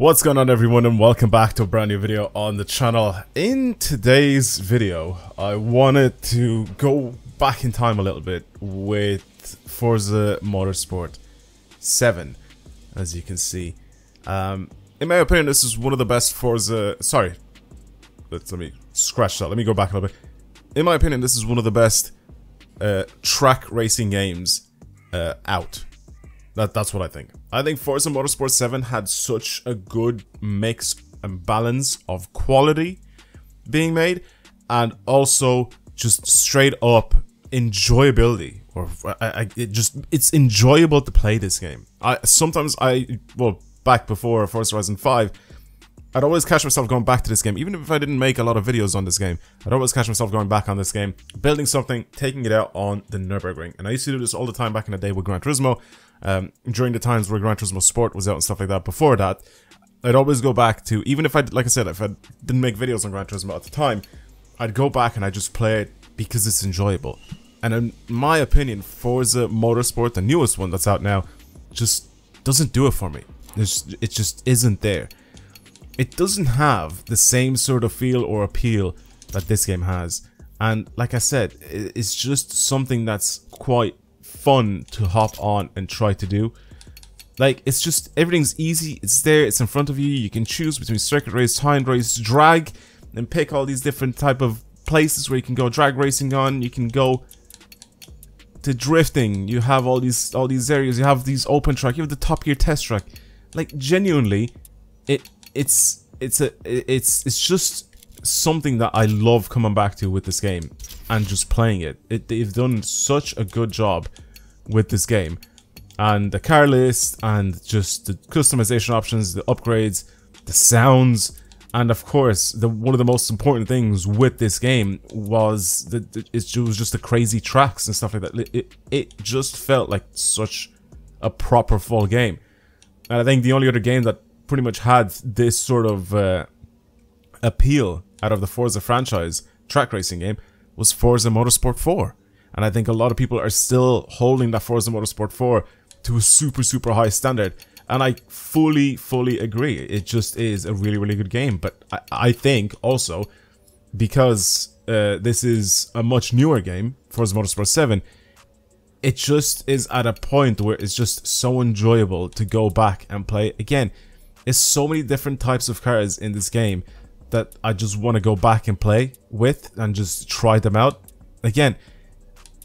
What's going on, everyone, and welcome back to a brand new video on the channel. In today's video, I wanted to go back in time a little bit with Forza Motorsport 7, as you can see. In my opinion, this is one of the best Forza... Sorry, let me scratch that. Let me go back a little bit. In my opinion, this is one of the best track racing games out. That's what I think. I think Forza Motorsport 7 had such a good mix and balance of quality being made and also just straight up enjoyability. It's enjoyable to play this game. Back before Forza Horizon 5, I'd always catch myself going back to this game. Even if I didn't make a lot of videos on this game, I'd always catch myself going back on this game, building something, taking it out on the Nürburgring. And I used to do this all the time back in the day with Gran Turismo. During the times where Gran Turismo Sport was out and stuff like that. Before that, I'd always go back to, even if if I didn't make videos on Gran Turismo at the time, I'd go back and I'd just play it because it's enjoyable. And in my opinion, Forza Motorsport, the newest one that's out now, just doesn't do it for me. It just isn't there. It doesn't have the same sort of feel or appeal that this game has. And like I said, it's just something that's quite fun to hop on and try to do. Like, it's just, everything's easy, it's there, it's in front of you. You can choose between circuit race, time race, drag, and pick all these different type of places where you can go drag racing on. You can go to drifting. You have all these areas. You have these open track. You have the Top Gear test track. Like, genuinely, it's just something that I love coming back to with this game and just playing it. They've done such a good job with this game, and the car list and just the customization options, the upgrades, the sounds, and of course one of the most important things with this game was that it was just the crazy tracks and stuff like that. It just felt like such a proper full game. And I think the only other game that pretty much had this sort of appeal out of the Forza franchise track racing game was Forza Motorsport 4. And I think a lot of people are still holding that Forza Motorsport 4 to a super high standard. And I fully agree. It just is a really good game. But I think also, because this is a much newer game, Forza Motorsport 7, it just is at a point where it's just so enjoyable to go back and play again. There's so many different types of cars in this game that I just want to go back and play with and just try them out. Again,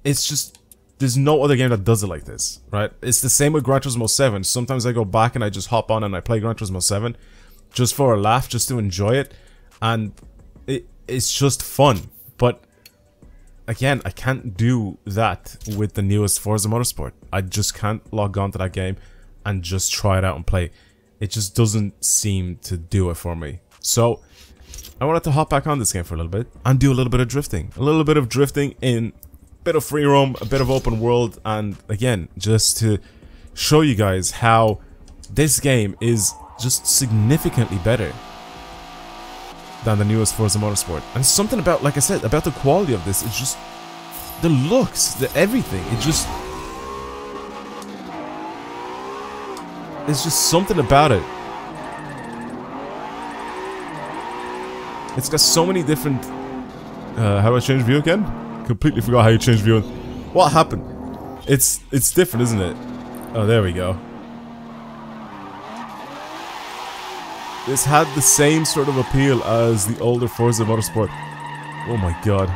it's just, there's no other game that does it like this, right? It's the same with Gran Turismo 7. Sometimes I go back and I just hop on and I play Gran Turismo 7 just for a laugh, just to enjoy it. And it's just fun. But again, I can't do that with the newest Forza Motorsport. I just can't log on to that game and just try it out and play. It just doesn't seem to do it for me. So I wanted to hop back on this game for a little bit and do a little bit of drifting. A little bit of drifting in a bit of free roam, a bit of open world, and again, just to show you guys how this game is just significantly better than the newest Forza Motorsport. And something about, like I said, about the quality of this, it's just the looks, the everything. It's just something about it. It's got so many different... how do I change view again? Completely forgot how you change view. What happened? It's different, isn't it? Oh, there we go. This had the same sort of appeal as the older Forza Motorsport. Oh my god.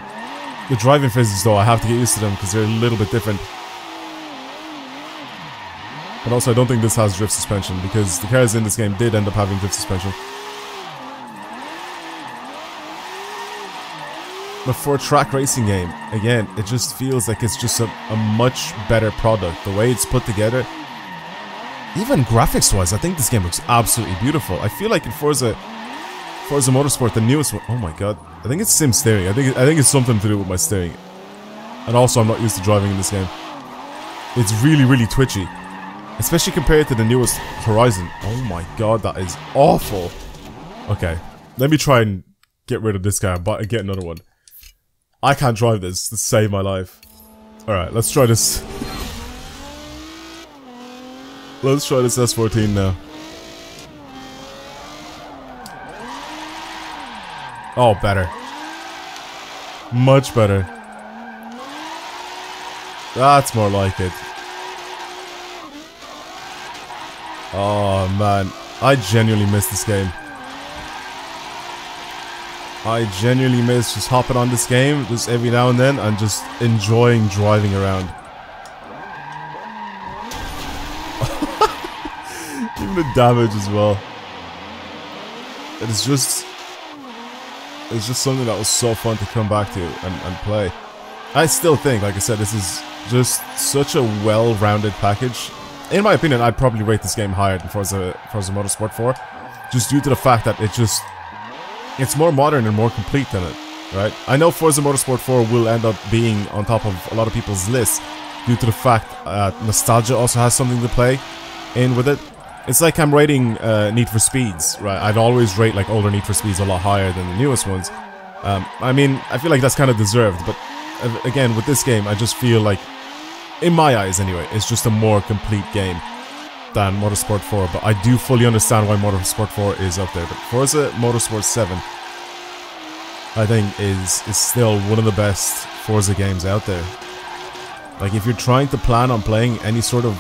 The driving phases, though, I have to get used to them because they're a little bit different. But also, I don't think this has drift suspension, because the cars in this game did end up having drift suspension. But for a track racing game, again, it just feels like it's just a much better product. The way it's put together, even graphics-wise, I think this game looks absolutely beautiful. I feel like in Forza Motorsport, the newest one, oh my god, I think it's sim steering. I think it's something to do with my steering. And also, I'm not used to driving in this game. It's really twitchy. Especially compared to the newest Horizon. Oh my god, that is awful. Okay, let me try and get rid of this guy and get another one. I can't drive this to save my life. Alright, let's try this. Let's try this S14 now. Oh, better. Much better. That's more like it. Oh man, I genuinely miss this game. I genuinely miss just hopping on this game just every now and then and just enjoying driving around. Even the damage as well. It's just something that was so fun to come back to and play. I still think, like I said, this is just such a well-rounded package. In my opinion, I'd probably rate this game higher than Forza Motorsport 4, just due to the fact that it's more modern and more complete than it, right? I know Forza Motorsport 4 will end up being on top of a lot of people's lists due to the fact nostalgia also has something to play in with it. It's like I'm rating Need for Speeds, right? I'd always rate like older Need for Speeds a lot higher than the newest ones. I mean, I feel like that's kind of deserved, but again, with this game, I just feel like, in my eyes anyway, it's just a more complete game than Motorsport 4, but I do fully understand why Motorsport 4 is up there. But Forza Motorsport 7, I think, is still one of the best Forza games out there. Like, if you're trying to plan on playing any sort of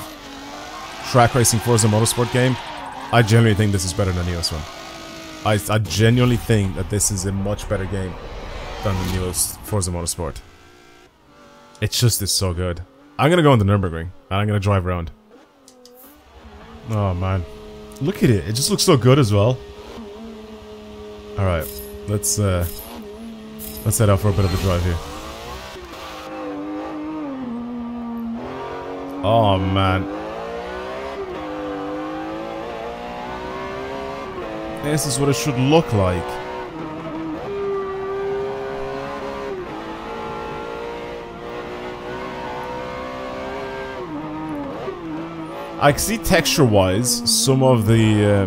track racing Forza Motorsport game, I genuinely think this is better than the newest one. I genuinely think that this is a much better game than the newest Forza Motorsport. It just is so good. I'm gonna go on the Nürburgring, and I'm gonna drive around. Oh man, look at it! It just looks so good as well. All right, let's head out for a bit of a drive here. Oh man, this is what it should look like. I can see texture-wise, some of the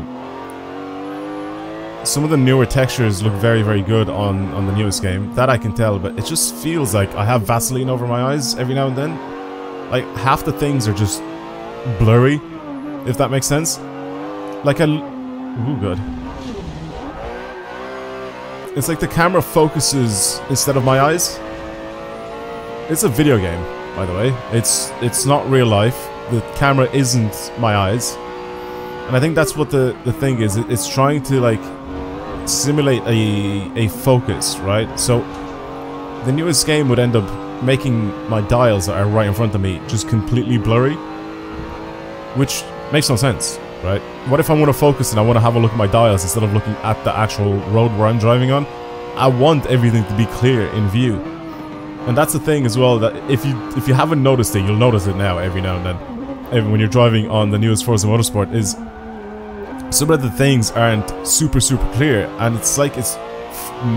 newer textures look very, very good on the newest game. That I can tell, but it just feels like I have Vaseline over my eyes every now and then. Like, half the things are just blurry, if that makes sense. Like ooh, good. It's like the camera focuses instead of my eyes. It's a video game, by the way. It's not real life. The camera isn't my eyes, and I think that's what the thing is. It's trying to like simulate a focus, right? So the newest game would end up making my dials that are right in front of me just completely blurry, which makes no sense, right? What if I want to focus and I want to have a look at my dials instead of looking at the actual road where I'm driving on? I want everything to be clear in view. And that's the thing as well, that if you haven't noticed it, you'll notice it now every now and then. When you're driving on the newest Forza Motorsport, is some of the things aren't super clear, and it's like it's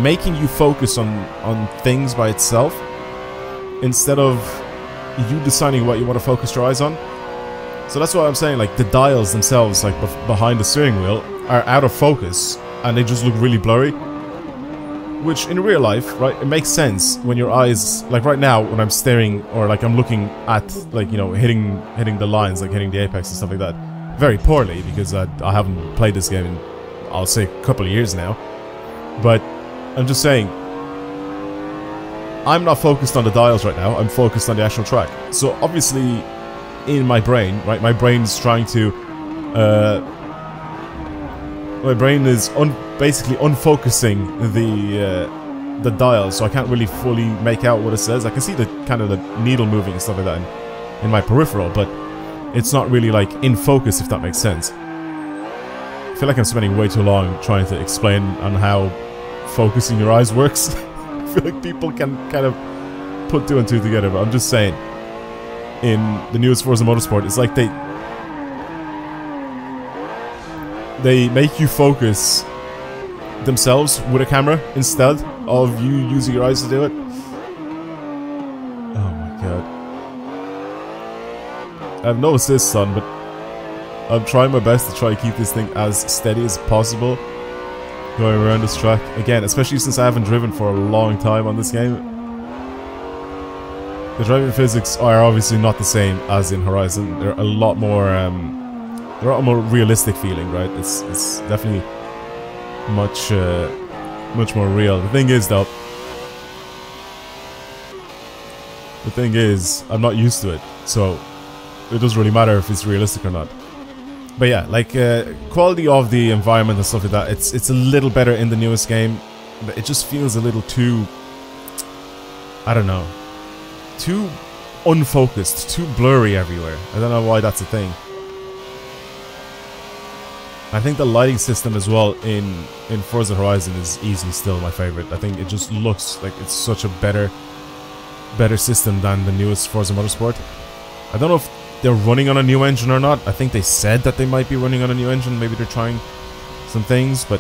making you focus on things by itself instead of you deciding what you want to focus your eyes on. So that's what I'm saying, like the dials themselves, like behind the steering wheel, are out of focus and they just look really blurry. Which in real life, right, it makes sense when your eyes, like right now when I'm staring or like I'm looking at, like, you know, hitting the lines, like hitting the apex and stuff like that, very poorly, because I haven't played this game in, I'll say, a couple of years now. But I'm just saying, I'm not focused on the dials right now, I'm focused on the actual track. So obviously in my brain, right, my brain's trying to my brain is basically unfocusing the dial, so I can't really fully make out what it says. I can see the kind of the needle moving and stuff like that in my peripheral, but it's not really like in focus, if that makes sense. I feel like I'm spending way too long trying to explain on how focusing your eyes works. I feel like people can kind of put two and two together, but I'm just saying, in the newest Forza Motorsport, it's like they make you focus themselves with a camera instead of you using your eyes to do it. Oh my god. I have no assists on, but I'm trying my best to try to keep this thing as steady as possible going around this track. Again, especially since I haven't driven for a long time on this game. The driving physics are obviously not the same as in Horizon. They're a lot more realistic feeling, right? It's definitely much much more real. The thing is, though, I'm not used to it, so it doesn't really matter if it's realistic or not. But yeah, like quality of the environment and stuff like that, it's a little better in the newest game, but it just feels a little too, I don't know, too unfocused, too blurry everywhere. I don't know why that's a thing. I think the lighting system as well in Forza Horizon is easily still my favorite. I think it just looks like it's such a better system than the newest Forza Motorsport. I don't know if they're running on a new engine or not. I think they said that they might be running on a new engine. Maybe they're trying some things, but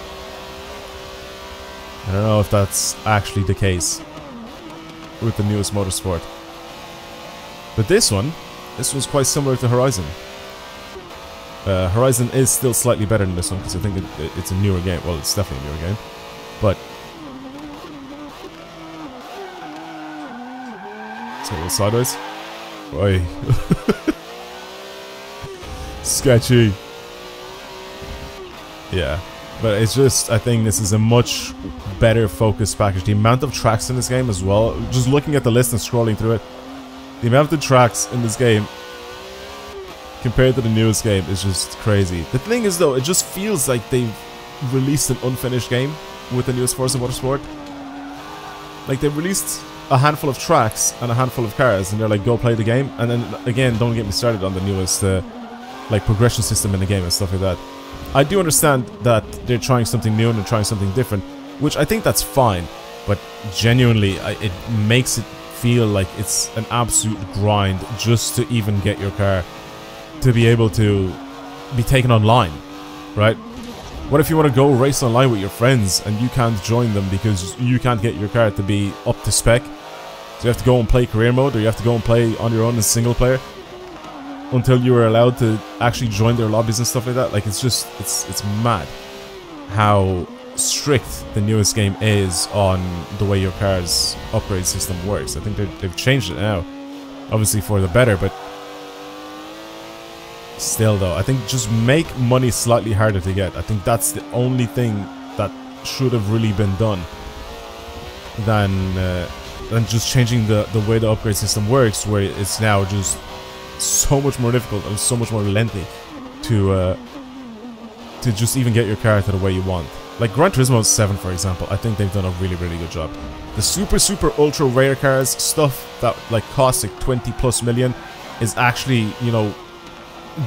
I don't know if that's actually the case with the newest Motorsport. But this was quite similar to Horizon. Horizon is still slightly better than this one because I think it's a newer game. Well, it's definitely a newer game, but let's go a little sideways. Oi. Sketchy. Yeah, but it's just, I think this is a much better focused package. The amount of tracks in this game as well, just looking at the list and scrolling through it, the amount of tracks in this game compared to the newest game is just crazy. The thing is, though, it just feels like they've released an unfinished game with the newest Forza Motorsport. Like, they released a handful of tracks and a handful of cars, and they're like, go play the game. And then, again, don't get me started on the newest like progression system in the game and stuff like that. I do understand that they're trying something new and they're trying something different, which I think that's fine, but genuinely it makes it feel like it's an absolute grind just to even get your car to be able to be taken online, right? What if you want to go race online with your friends and you can't join them because you can't get your car to be up to spec? So you have to go and play career mode, or you have to go and play on your own in single player until you were allowed to actually join their lobbies and stuff like that. Like, it's just, it's mad how strict the newest game is on the way your car's upgrade system works. I think they've changed it now, obviously for the better, but still though, I think just make money slightly harder to get. I think that's the only thing that should have really been done than just changing the way the upgrade system works, where it's now just so much more difficult and so much more lengthy to just even get your car to the way you want. Like Gran Turismo 7, for example, I think they've done a really, really good job. The super ultra rare cars, stuff that like costs like 20+ million, is actually, you know,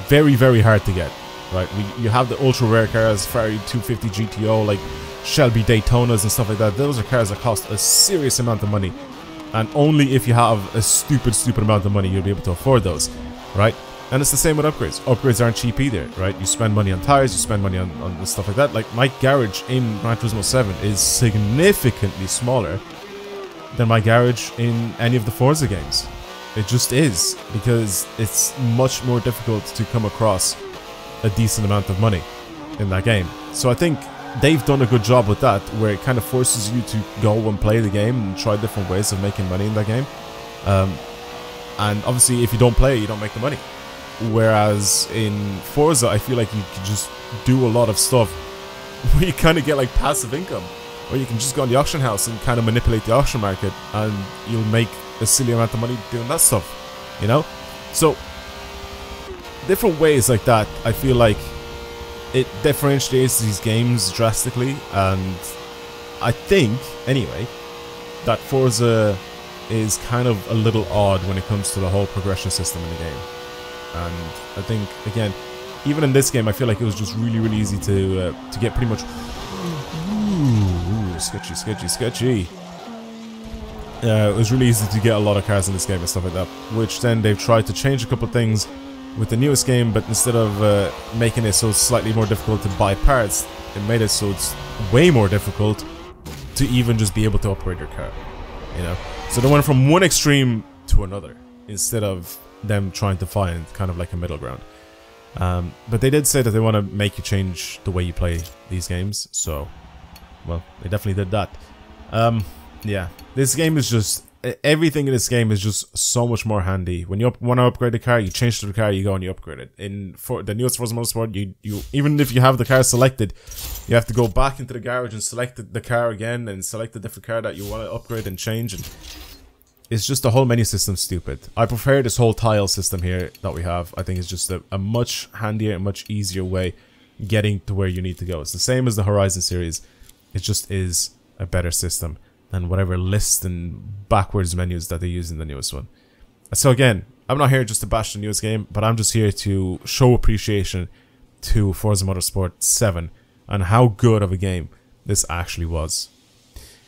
very, very hard to get, right? You have the ultra rare cars, Ferrari 250 GTO, like Shelby Daytonas and stuff like that. Those are cars that cost a serious amount of money, and only if you have a stupid amount of money you'll be able to afford those, right? And it's the same with upgrades. Upgrades aren't cheap either, right? You spend money on tires, you spend money on stuff like that. Like, my garage in Gran Turismo 7 is significantly smaller than my garage in any of the Forza games. It just is, because it's much more difficult to come across a decent amount of money in that game. So I think they've done a good job with that, where it kind of forces you to go and play the game and try different ways of making money in that game. And obviously, if you don't play, you don't make the money. Whereas in Forza, I feel like you can just do a lot of stuff where you kind of get like passive income, or you can just go on the auction house and kind of manipulate the auction market, and you'll make a silly amount of money doing that stuff, you know? So different ways like that, I feel like it differentiates these games drastically. And I think, anyway, that Forza is kind of a little odd when it comes to the whole progression system in the game. And I think, again, even in this game, I feel like it was just really, really easy to get pretty much... Ooh, sketchy. It was really easy to get a lot of cars in this game and stuff like that, which then they've tried to change a couple things with the newest game, but instead of making it so it's slightly more difficult to buy parts, it made it so it's way more difficult to even just be able to upgrade your car, you know? So they went from one extreme to another, instead of them trying to find kind of like a middle ground. But they did say that they want to make you change the way you play these games, so, well, they definitely did that. Yeah, this game is just everything in this game is just so much more handy. When you want to upgrade the car, you change to the car, you go and you upgrade it. For the newest Forza Motorsport, you even if you have the car selected, you have to go back into the garage and select the car again and select the different car that you want to upgrade and change. And it's just the whole menu system stupid. I prefer this whole tile system here that we have. I think it's just a much handier and much easier way getting to where you need to go. It's the same as the Horizon series. It just is a better system than whatever list and backwards menus that they use in the newest one. So again, I'm not here just to bash the newest game, but I'm just here to show appreciation to Forza Motorsport 7 and how good of a game this actually was.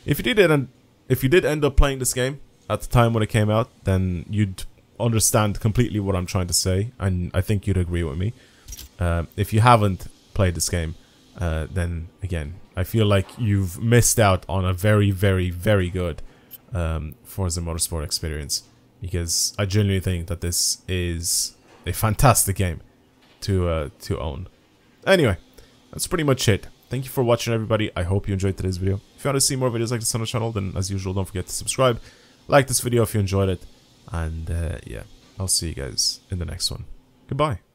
If you did end up playing this game at the time when it came out, then you'd understand completely what I'm trying to say, and I think you'd agree with me. If you haven't played this game, then again, I feel like you've missed out on a very, very, very good Forza Motorsport experience, because I genuinely think that this is a fantastic game to own. Anyway, that's pretty much it. Thank you for watching, everybody. I hope you enjoyed today's video. If you want to see more videos like this on the channel, then as usual, don't forget to subscribe. Like this video if you enjoyed it. And yeah, I'll see you guys in the next one. Goodbye.